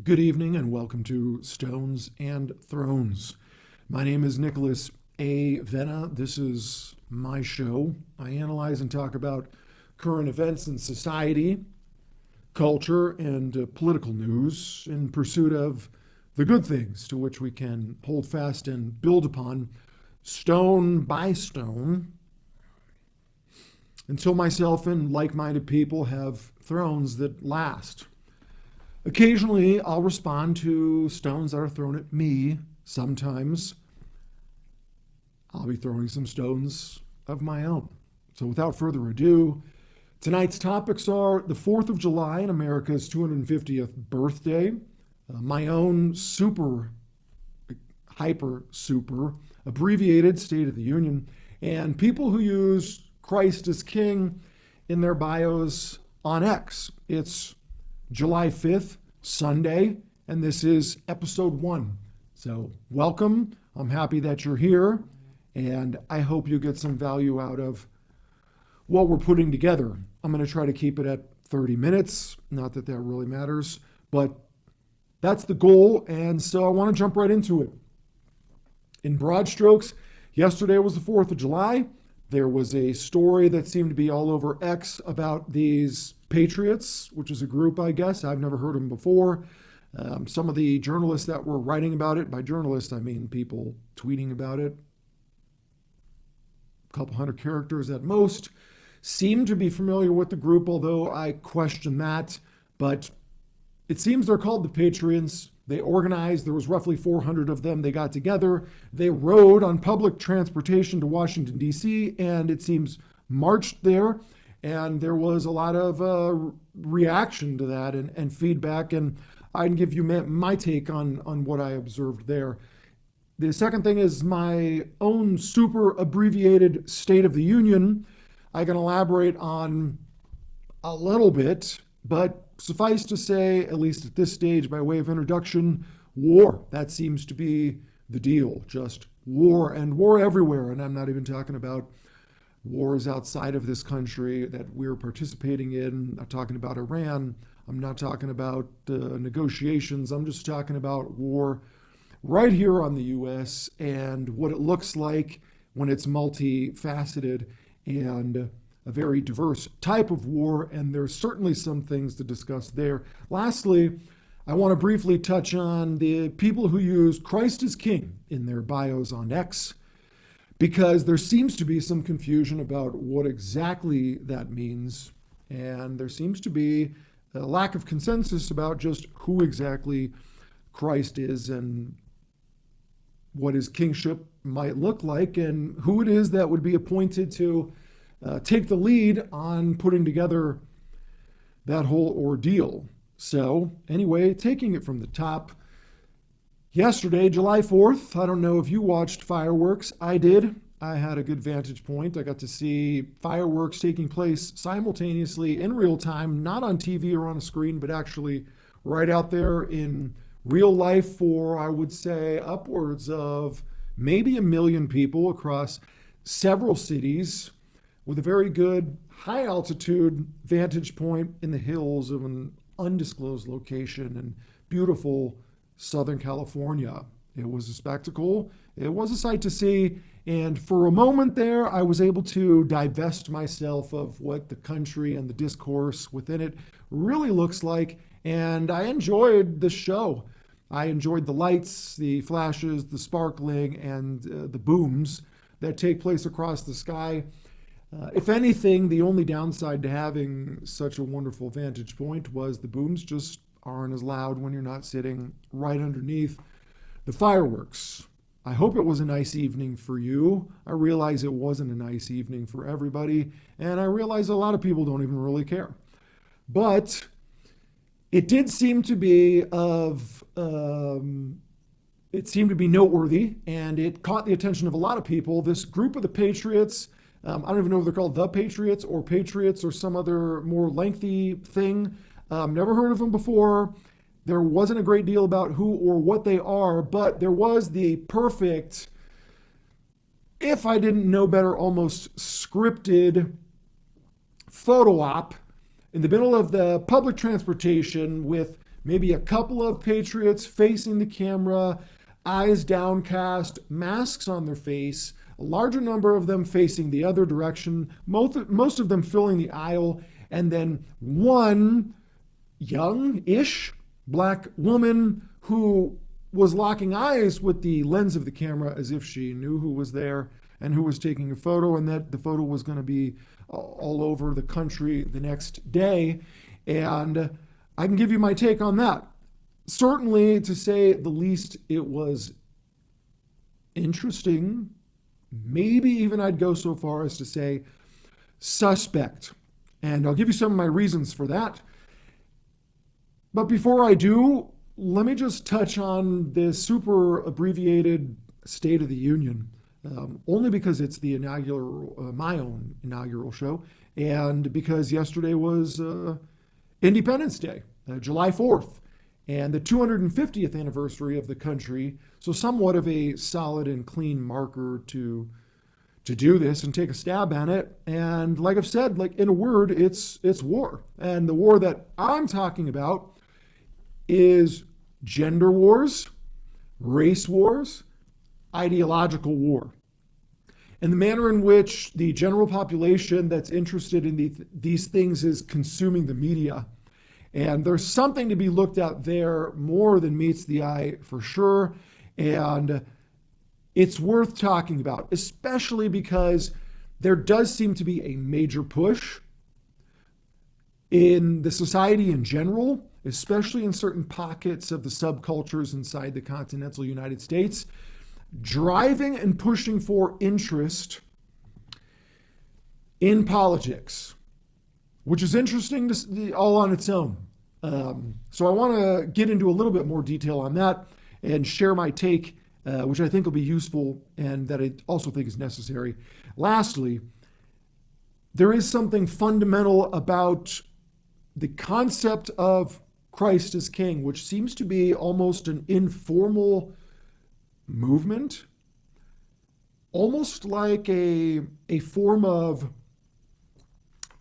Good evening and welcome to Stones and Thrones. My name is Nicholas A. Venna. This is my show. I analyze and talk about current events in society, culture, and political news in pursuit of the good things to which we can hold fast and build upon stone by stone until myself and like-minded people have thrones that last. Occasionally, I'll respond to stones that are thrown at me. Sometimes I'll be throwing some stones of my own. So without further ado, tonight's topics are the 4th of July and America's 250th birthday, my own super abbreviated State of the Union, and people who use Christ as King in their bios on X. It's July 5th, Sunday, and this is episode 1. So welcome. I'm happy that you're here, and I hope you get some value out of what we're putting together. I'm going to try to keep it at 30 minutes. Not that that really matters, but that's the goal, and so I want to jump right into it. In broad strokes, yesterday was the 4th of July. There was a story that seemed to be all over X about these Patriots, which is a group, I guess. I've never heard of them before. Some of the journalists that were writing about it, by journalists, I mean people tweeting about it, a couple hundred characters at most, seem to be familiar with the group, although I question that. But it seems they're called the Patriots. They organized. There was roughly 400 of them. They got together. They rode on public transportation to Washington, D.C., and it seems marched there. And there was a lot of reaction to that and feedback. And I can give you my take on what I observed there. The second thing is my own super abbreviated State of the Union. I can elaborate on a little bit, but suffice to say, at least at this stage, by way of introduction, war. That seems to be the deal. Just war, and war everywhere. And I'm not even talking about wars outside of this country that we're participating in. I'm not talking about Iran. I'm not talking about negotiations. I'm just talking about war right here on the U.S. and what it looks like when it's multifaceted and a very diverse type of war, and there's certainly some things to discuss there. Lastly, I want to briefly touch on the people who use Christ as King in their bios on X, because there seems to be some confusion about what exactly that means, and there seems to be a lack of consensus about just who exactly Christ is and what his kingship might look like, and who it is that would be appointed to take the lead on putting together that whole ordeal. So anyway, taking it from the top, yesterday, July 4th, I don't know if you watched fireworks. I did. I had a good vantage point. I got to see fireworks taking place simultaneously in real time, not on TV or on a screen, but actually right out there in real life for, I would say, upwards of maybe 1 million people across several cities, with a very good high altitude vantage point in the hills of an undisclosed location in beautiful Southern California. It was a spectacle. It was a sight to see. And for a moment there, I was able to divest myself of what the country and the discourse within it really looks like. And I enjoyed the show. I enjoyed the lights, the flashes, the sparkling, and the booms that take place across the sky. If anything, the only downside to having such a wonderful vantage point was the booms just aren't as loud when you're not sitting right underneath the fireworks. I hope it was a nice evening for you. I realize it wasn't a nice evening for everybody, and I realize a lot of people don't even really care. But it did seem to be noteworthy, and it caught the attention of a lot of people. This group of the Patriots, I don't even know if they're called the Patriots or some other more lengthy thing. Never heard of them before. There wasn't a great deal about who or what they are, but there was the perfect, if I didn't know better, almost scripted photo op in the middle of the public transportation with maybe a couple of Patriots facing the camera, eyes downcast, masks on their face, a larger number of them facing the other direction, most of them filling the aisle, and then one young-ish black woman who was locking eyes with the lens of the camera as if she knew who was there and who was taking a photo, and that the photo was going to be all over the country the next day. And I can give you my take on that. Certainly, to say the least, it was interesting. Maybe even I'd go so far as to say suspect. And I'll give you some of my reasons for that. But before I do, let me just touch on this super abbreviated State of the Union, only because it's the inaugural, my own inaugural show, and because yesterday was Independence Day, July 4th, and the 250th anniversary of the country, so somewhat of a solid and clean marker to do this and take a stab at it. And like I've said, like in a word, it's war. And the war that I'm talking about is gender wars, race wars, ideological war. And the manner in which the general population that's interested in these things is consuming the media. And there's something to be looked at there more than meets the eye for sure. And it's worth talking about, especially because there does seem to be a major push in the society in general, especially in certain pockets of the subcultures inside the continental United States, driving and pushing for interest in politics, which is interesting all on its own. So I want to get into a little bit more detail on that and share my take, which I think will be useful and that I also think is necessary. Lastly, there is something fundamental about the concept of Christ as King, which seems to be almost an informal movement, almost like a form of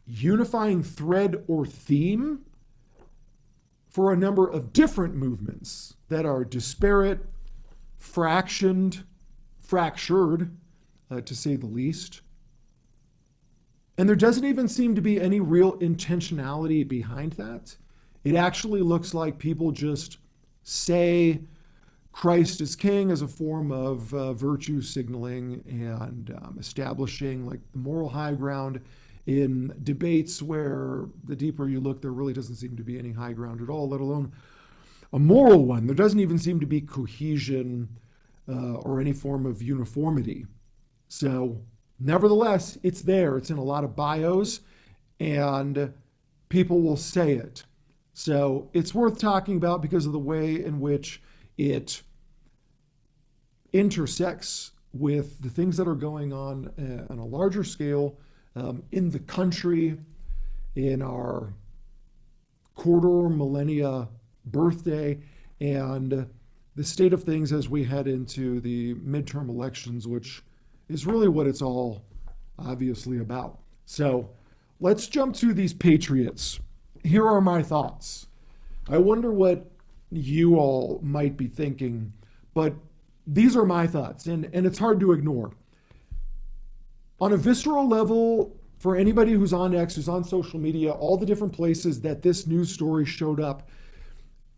unifying thread or theme for a number of different movements that are disparate, fractured, to say the least. And there doesn't even seem to be any real intentionality behind that. It actually looks like people just say Christ is King as a form of virtue signaling and establishing like the moral high ground in debates where the deeper you look, there really doesn't seem to be any high ground at all, let alone a moral one. There doesn't even seem to be cohesion or any form of uniformity. So nevertheless, it's there. It's in a lot of bios and people will say it. So it's worth talking about because of the way in which it intersects with the things that are going on a larger scale in the country, in our quarter millennia birthday, and the state of things as we head into the midterm elections, which is really what it's all obviously about. So let's jump to these Patriots. Here are my thoughts. I wonder what you all might be thinking, but these are my thoughts, and it's hard to ignore. On a visceral level, for anybody who's on X, who's on social media, all the different places that this news story showed up,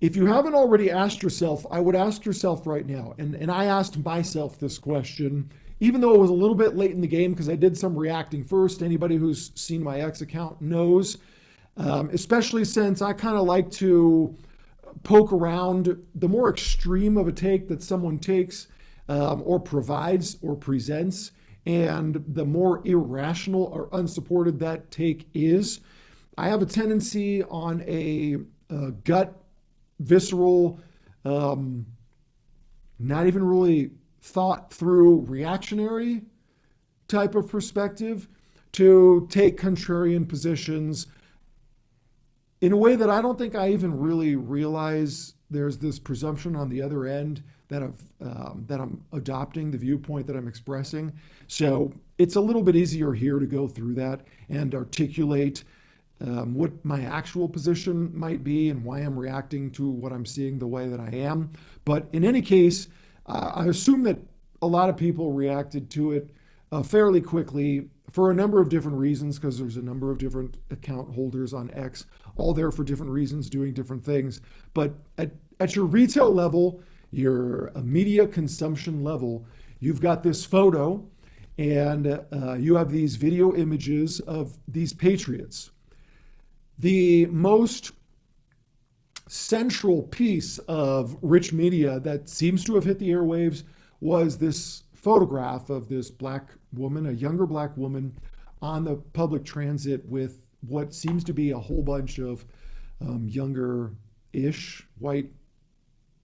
if you haven't already asked yourself, I would ask yourself right now, and I asked myself this question, even though it was a little bit late in the game because I did some reacting first. Anybody who's seen my X account knows, especially since I kind of like to poke around the more extreme of a take that someone takes or provides or presents, and the more irrational or unsupported that take is. I have a tendency on a gut, visceral, not even really thought through reactionary type of perspective to take contrarian positions in a way that I don't think I even really realize there's this presumption on the other end that I'm adopting the viewpoint that I'm expressing. So it's a little bit easier here to go through that and articulate what my actual position might be and why I'm reacting to what I'm seeing the way that I am. But in any case, I assume that a lot of people reacted to it fairly quickly for a number of different reasons, because there's a number of different account holders on X, all there for different reasons, doing different things. But at your retail level, your media consumption level, you've got this photo and you have these video images of these Patriots. The most central piece of rich media that seems to have hit the airwaves was this photograph of this black woman, a younger black woman, on the public transit with what seems to be a whole bunch of younger-ish white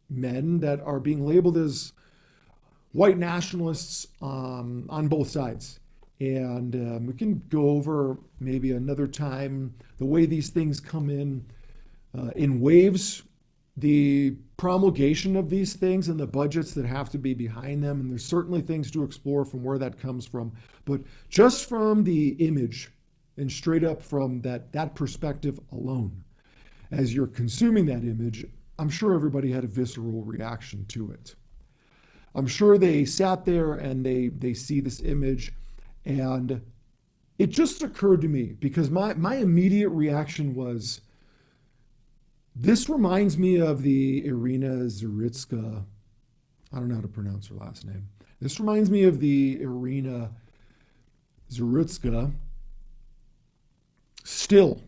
men that are being labeled as white nationalists on both sides. And we can go over maybe another time the way these things come in waves, the promulgation of these things and the budgets that have to be behind them. And there's certainly things to explore from where that comes from. But just from the image and straight up from that perspective alone, as you're consuming that image, I'm sure everybody had a visceral reaction to it. I'm sure they sat there and they see this image, and it just occurred to me, because my immediate reaction was, this reminds me of the Irina Zaritska. I don't know how to pronounce her last name. This reminds me of the Irina Zaritska. Still,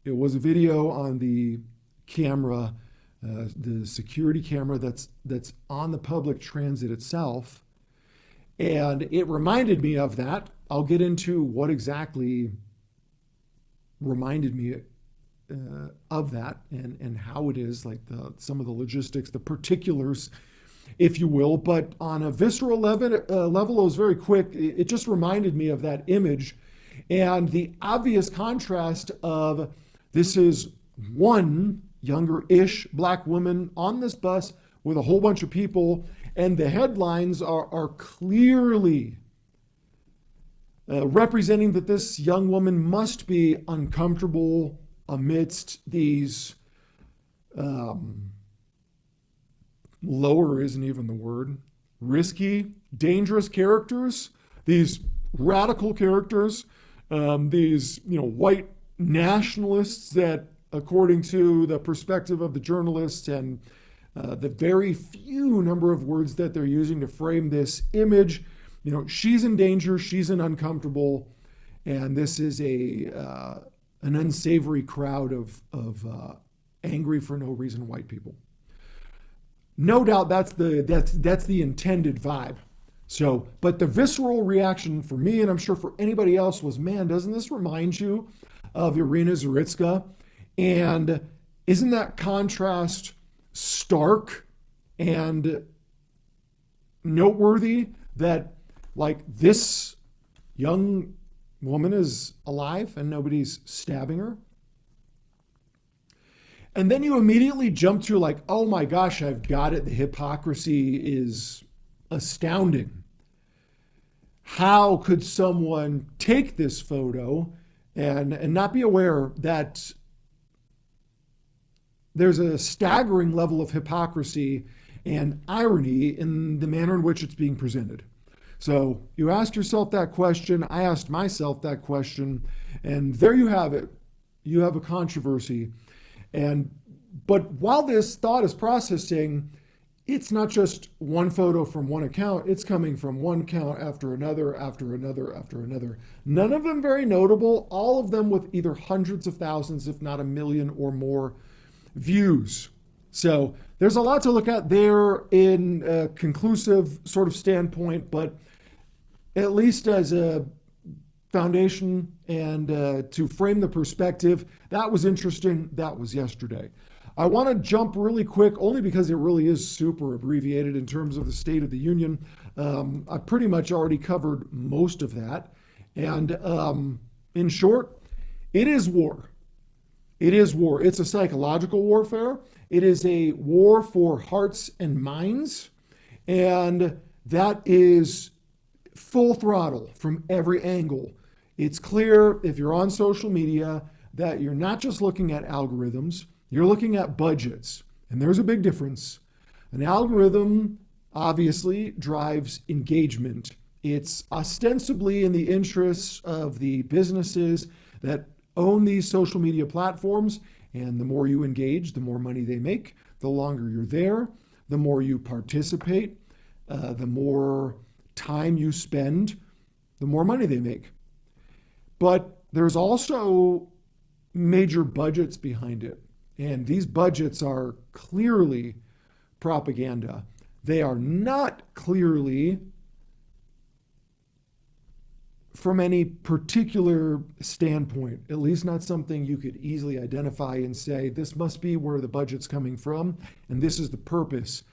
it was a video on the camera, the security camera that's on the public transit itself. And it reminded me of that. I'll get into what exactly reminded me of that and how it is, like some of the logistics, the particulars, if you will. But on a visceral level, it was very quick. It just reminded me of that image and the obvious contrast of, this is one younger-ish black woman on this bus with a whole bunch of people, and the headlines are clearly representing that this young woman must be uncomfortable amidst these lower isn't even the word, risky, dangerous characters, these radical characters, these white nationalists that, according to the perspective of the journalists and the very few number of words that they're using to frame this image, she's in danger, she's in uncomfortable, and this is an unsavory crowd of angry for no reason white people. No doubt that's the intended vibe. So, but the visceral reaction for me, and I'm sure for anybody else, was, man, doesn't this remind you of Irina Zaritska? And isn't that contrast stark and noteworthy, that like this young woman is alive and nobody's stabbing her? And then you immediately jump to like, oh my gosh, I've got it. The hypocrisy is astounding. How could someone take this photo and not be aware that there's a staggering level of hypocrisy and irony in the manner in which it's being presented? So you ask yourself that question. I asked myself that question, and there you have it. You have a controversy. But while this thought is processing, it's not just one photo from one account. It's coming from one account after another, after another, after another. None of them very notable, all of them with either hundreds of thousands, if not 1 million or more views. So there's a lot to look at there in a conclusive sort of standpoint, but at least as a foundation and to frame the perspective, that was interesting. That was yesterday. I want to jump really quick, only because it really is super abbreviated in terms of the State of the Union. I pretty much already covered most of that. And in short, it is war. It is war. It's a psychological warfare. It is a war for hearts and minds. And that is full throttle from every angle. It's clear if you're on social media, that you're not just looking at algorithms, you're looking at budgets. And there's a big difference. An algorithm obviously drives engagement. It's ostensibly in the interests of the businesses that own these social media platforms. And the more you engage, the more money they make. The longer you're there, the more you participate, the more time you spend, the more money they make. But there's also major budgets behind it. And these budgets are clearly propaganda. They are not clearly from any particular standpoint, at least not something you could easily identify and say, this must be where the budget's coming from, and this is the purpose.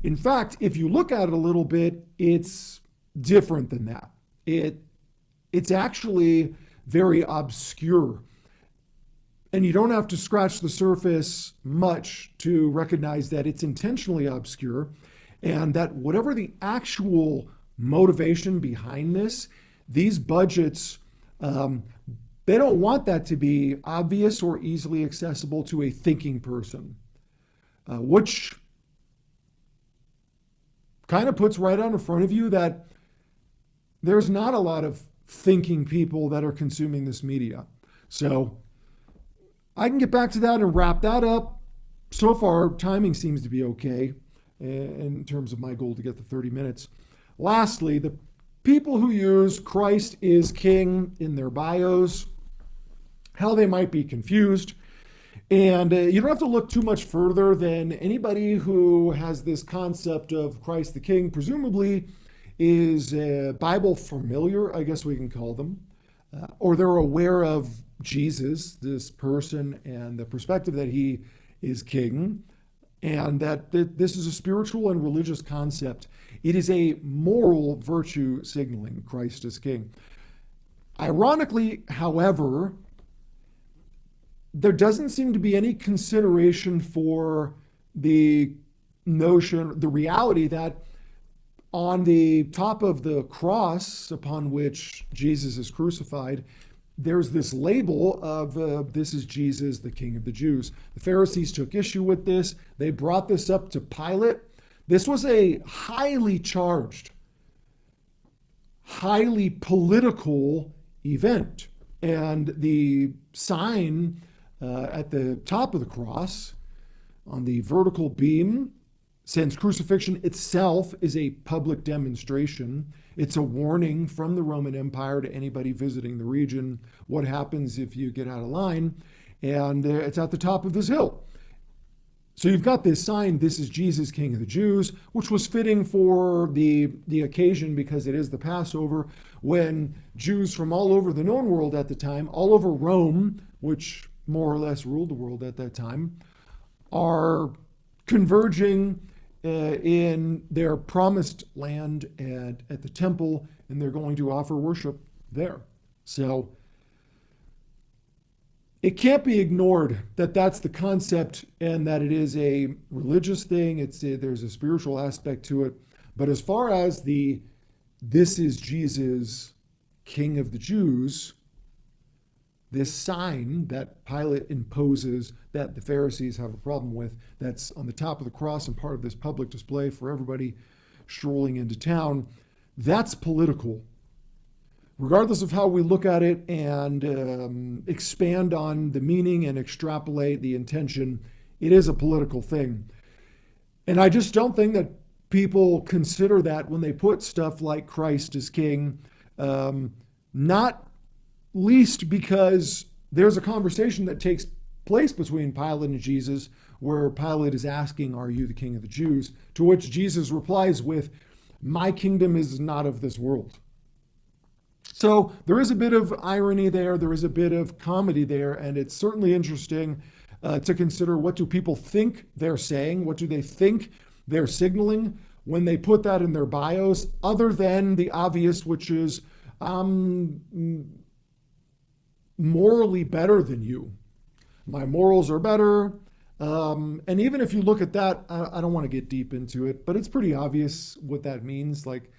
In fact, if you look at it a little bit, it's different than that. It's actually very obscure. And you don't have to scratch the surface much to recognize that it's intentionally obscure, and that whatever the actual motivation behind this, these budgets, they don't want that to be obvious or easily accessible to a thinking person, which kind of puts right out in front of you that there's not a lot of thinking people that are consuming this media. So I can get back to that and wrap that up. So far, timing seems to be okay in terms of my goal to get to 30 minutes. Lastly, the people who use Christ is King in their bios, how they might be confused. And you don't have to look too much further than anybody who has this concept of Christ the King, presumably is Bible familiar, I guess we can call them, or they're aware of Jesus, this person, and the perspective that he is king, and that this is a spiritual and religious concept. It is a moral virtue signaling Christ as king. Ironically, however, there doesn't seem to be any consideration for the notion, the reality that on the top of the cross upon which Jesus is crucified, there's this label of this is Jesus, the King of the Jews. The Pharisees took issue with this. They brought this up to Pilate. This was a highly charged, highly political event. And the sign at the top of the cross on the vertical beam, since crucifixion itself is a public demonstration, it's a warning from the Roman Empire to anybody visiting the region what happens if you get out of line. And it's at the top of this hill. So you've got this sign, this is Jesus, King of the Jews, which was fitting for the occasion because it is the Passover, when Jews from all over the known world at the time, all over Rome, which more or less ruled the world at that time, are converging in their promised land and at the temple, and they're going to offer worship there. So it can't be ignored that that's the concept and that it is a religious thing. There's a spiritual aspect to it. But as far as this is Jesus, King of the Jews, this sign that Pilate imposes that the Pharisees have a problem with, that's on the top of the cross and part of this public display for everybody strolling into town, that's political. Regardless of how we look at it and expand on the meaning and extrapolate the intention, it is a political thing. And I just don't think that people consider that when they put stuff like Christ as King, not least because there's a conversation that takes place between Pilate and Jesus where Pilate is asking, "Are you the King of the Jews?" To which Jesus replies with, "My kingdom is not of this world." So there is a bit of irony there. There is a bit of comedy there. And it's certainly interesting to consider, what do people think they're saying? What do they think they're signaling when they put that in their bios, other than the obvious, which is morally better than you. My morals are better. And even if you look at that, I don't want to get deep into it, but it's pretty obvious what that means. Like,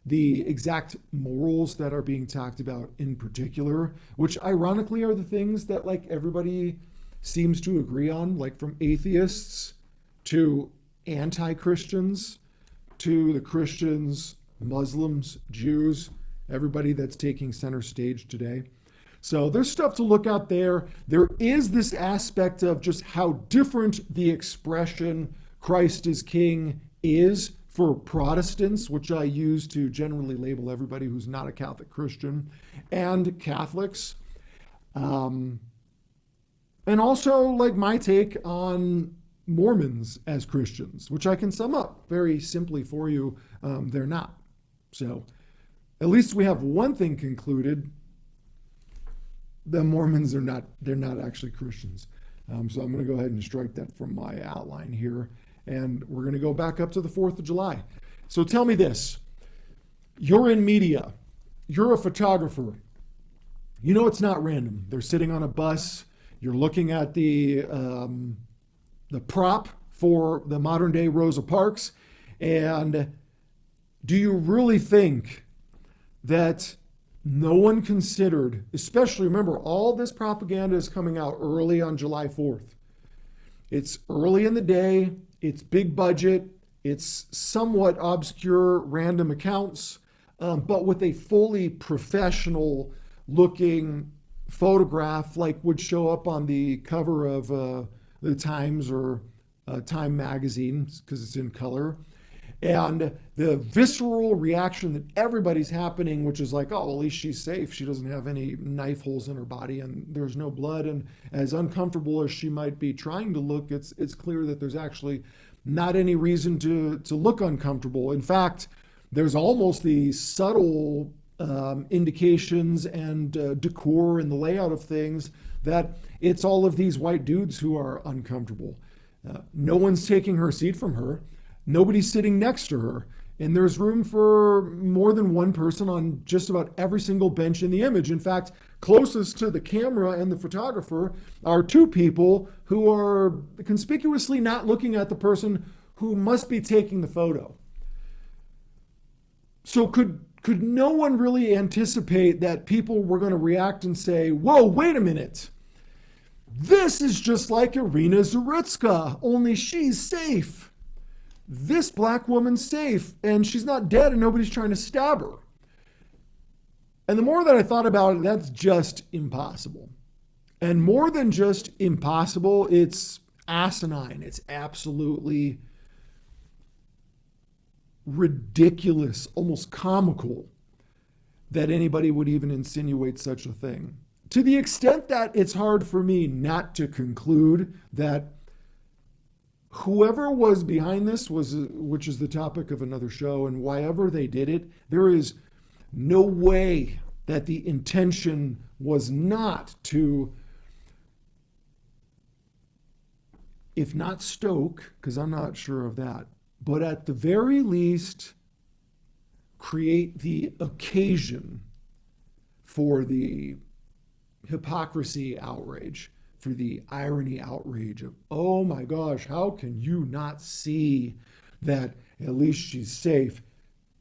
the exact morals that are being talked about in particular, which ironically are the things that like everybody seems to agree on, like from atheists to anti-Christians to the Christians, Muslims, Jews, everybody that's taking center stage today. So there's stuff to look out there. There is this aspect of just how different the expression Christ is King is for Protestants, which I use to generally label everybody who's not a Catholic Christian, and Catholics. And also like my take on Mormons as Christians, which I can sum up very simply for you. They're not. So at least we have one thing concluded. The Mormons are not, they're not actually Christians. So I'm going to go ahead and strike that from my outline here. And we're going to go back up to the 4th of July. So tell me this. You're in media. You're a photographer. You know it's not random. They're sitting on a bus. You're looking at the prop for the modern day Rosa Parks. And do you really think that no one considered, especially remember, all this propaganda is coming out early on July 4th. It's early in the day. It's big budget. It's somewhat obscure random accounts, but with a fully professional looking photograph like would show up on the cover of the Times or Time magazine because it's in color. And the visceral reaction that everybody's happening, which is like, oh, well, at least she's safe. She doesn't have any knife holes in her body and there's no blood. And as uncomfortable as she might be trying to look, it's clear that there's actually not any reason to look uncomfortable. In fact, there's almost the subtle indications and decor in the layout of things that it's all of these white dudes who are uncomfortable. No one's taking her seat from her. Nobody's sitting next to her. And there's room for more than one person on just about every single bench in the image. In fact, closest to the camera and the photographer are two people who are conspicuously not looking at the person who must be taking the photo. So could no one really anticipate that people were going to react and say, whoa, wait a minute. This is just like Irina Zaritska, only she's safe. This black woman's safe and she's not dead and nobody's trying to stab her. And the more that I thought about it, that's just impossible. And more than just impossible, it's asinine. It's absolutely ridiculous, almost comical that anybody would even insinuate such a thing. To the extent that it's hard for me not to conclude that whoever was behind this which is the topic of another show, and why ever they did it, there is no way that the intention was not to, if not stoke, because I'm not sure of that, but at the very least create the occasion for the hypocrisy outrage, for the irony outrage of, oh my gosh, how can you not see that at least she's safe?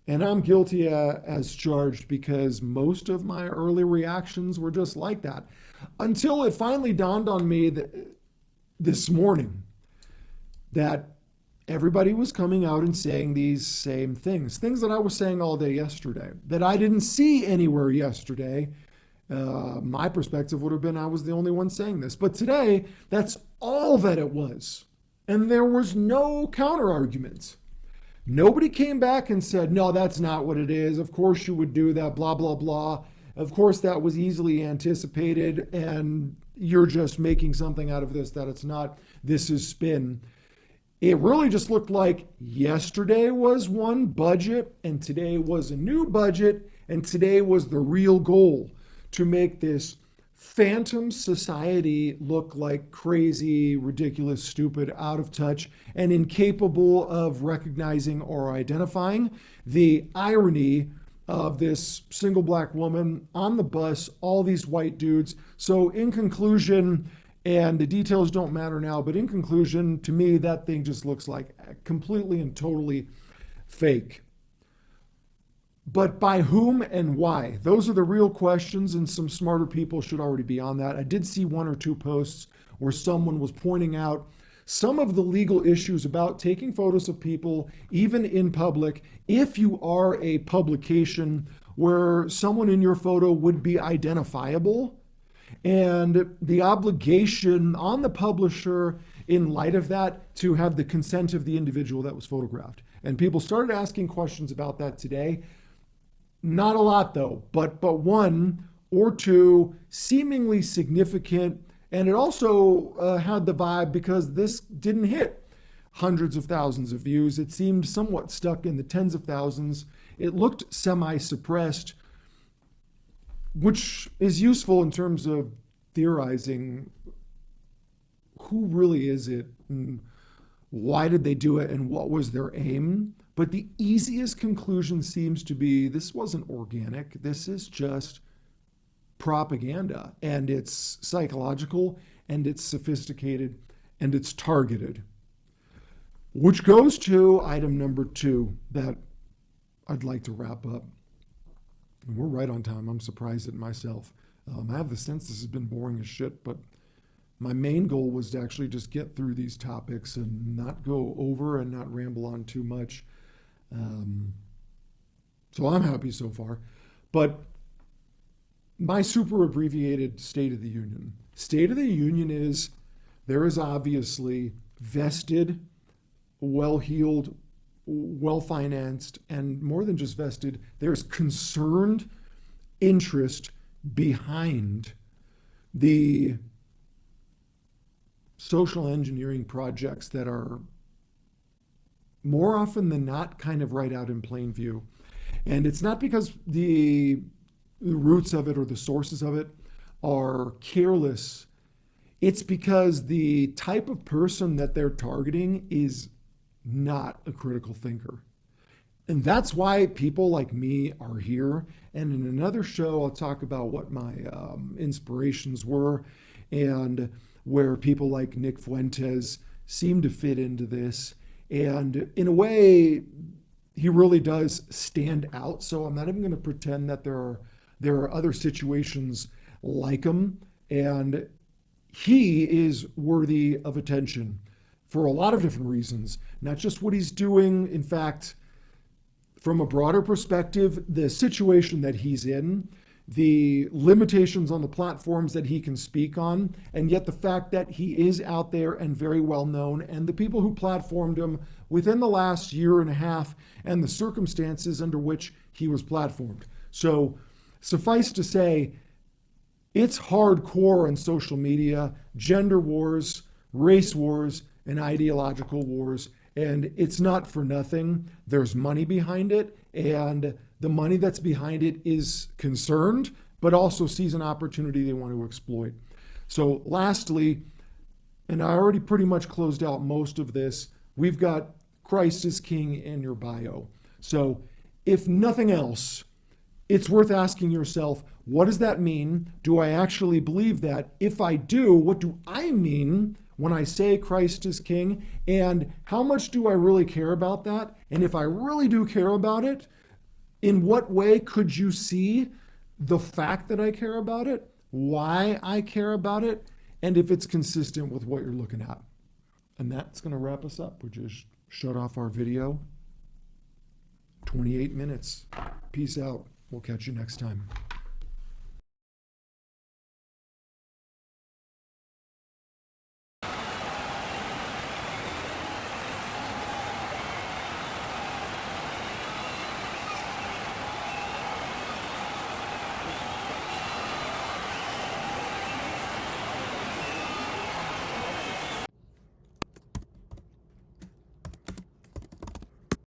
And I'm guilty as charged because most of my early reactions were just like that. Until it finally dawned on me that this morning that everybody was coming out and saying these same things that I was saying all day yesterday, that I didn't see anywhere yesterday. My perspective would have been I was the only one saying this. But today, that's all that it was. And there was no counter argument. Nobody came back and said, no, that's not what it is. Of course you would do that, blah, blah, blah. Of course that was easily anticipated and you're just making something out of this that it's not. This is spin. It really just looked like yesterday was one budget and today was a new budget and today was the real goal, to make this phantom society look like crazy, ridiculous, stupid, out of touch, and incapable of recognizing or identifying the irony of this single black woman on the bus, all these white dudes. So in conclusion, and the details don't matter now, but in conclusion, to me, that thing just looks like completely and totally fake. But by whom and why? Those are the real questions, and some smarter people should already be on that. I did see one or two posts where someone was pointing out some of the legal issues about taking photos of people, even in public, if you are a publication where someone in your photo would be identifiable, and the obligation on the publisher in light of that to have the consent of the individual that was photographed. And people started asking questions about that today. Not a lot though, but one or two seemingly significant. And it also had the vibe, because this didn't hit hundreds of thousands of views. It seemed somewhat stuck in the tens of thousands. It looked semi-suppressed, which is useful in terms of theorizing who really is it, and why did they do it, and what was their aim. But the easiest conclusion seems to be this wasn't organic. This is just propaganda, and it's psychological, and it's sophisticated, and it's targeted. Which goes to item number 2 that I'd like to wrap up. And we're right on time. I'm surprised at myself. I have the sense this has been boring as shit, but my main goal was to actually just get through these topics and not go over and not ramble on too much. So I'm happy so far. But my super abbreviated State of the Union. State of the Union is, there is obviously vested, well-heeled, well-financed, and more than just vested, there's concerned interest behind the social engineering projects that are more often than not kind of right out in plain view. And it's not because the roots of it or the sources of it are careless. It's because the type of person that they're targeting is not a critical thinker. And that's why people like me are here. And in another show, I'll talk about what my inspirations were and where people like Nick Fuentes seem to fit into this. And in a way, he really does stand out. So I'm not even going to pretend that there are other situations like him. And he is worthy of attention for a lot of different reasons, not just what he's doing. In fact, from a broader perspective, the situation that he's in, the limitations on the platforms that he can speak on, and yet the fact that he is out there and very well known, and the people who platformed him within the last year and a half, and the circumstances under which he was platformed. So suffice to say, it's hardcore on social media, gender wars, race wars, and ideological wars. And it's not for nothing. There's money behind it, and the money that's behind it is concerned, but also sees an opportunity they want to exploit. So lastly, and I already pretty much closed out most of this, we've got Christ is King in your bio. So if nothing else, it's worth asking yourself, what does that mean? Do I actually believe that? If I do, what do I mean when I say Christ is King? And how much do I really care about that? And if I really do care about it, in what way could you see the fact that I care about it, why I care about it, and if it's consistent with what you're looking at? And that's going to wrap us up. We just shut off our video. 28 minutes. Peace out. We'll catch you next time.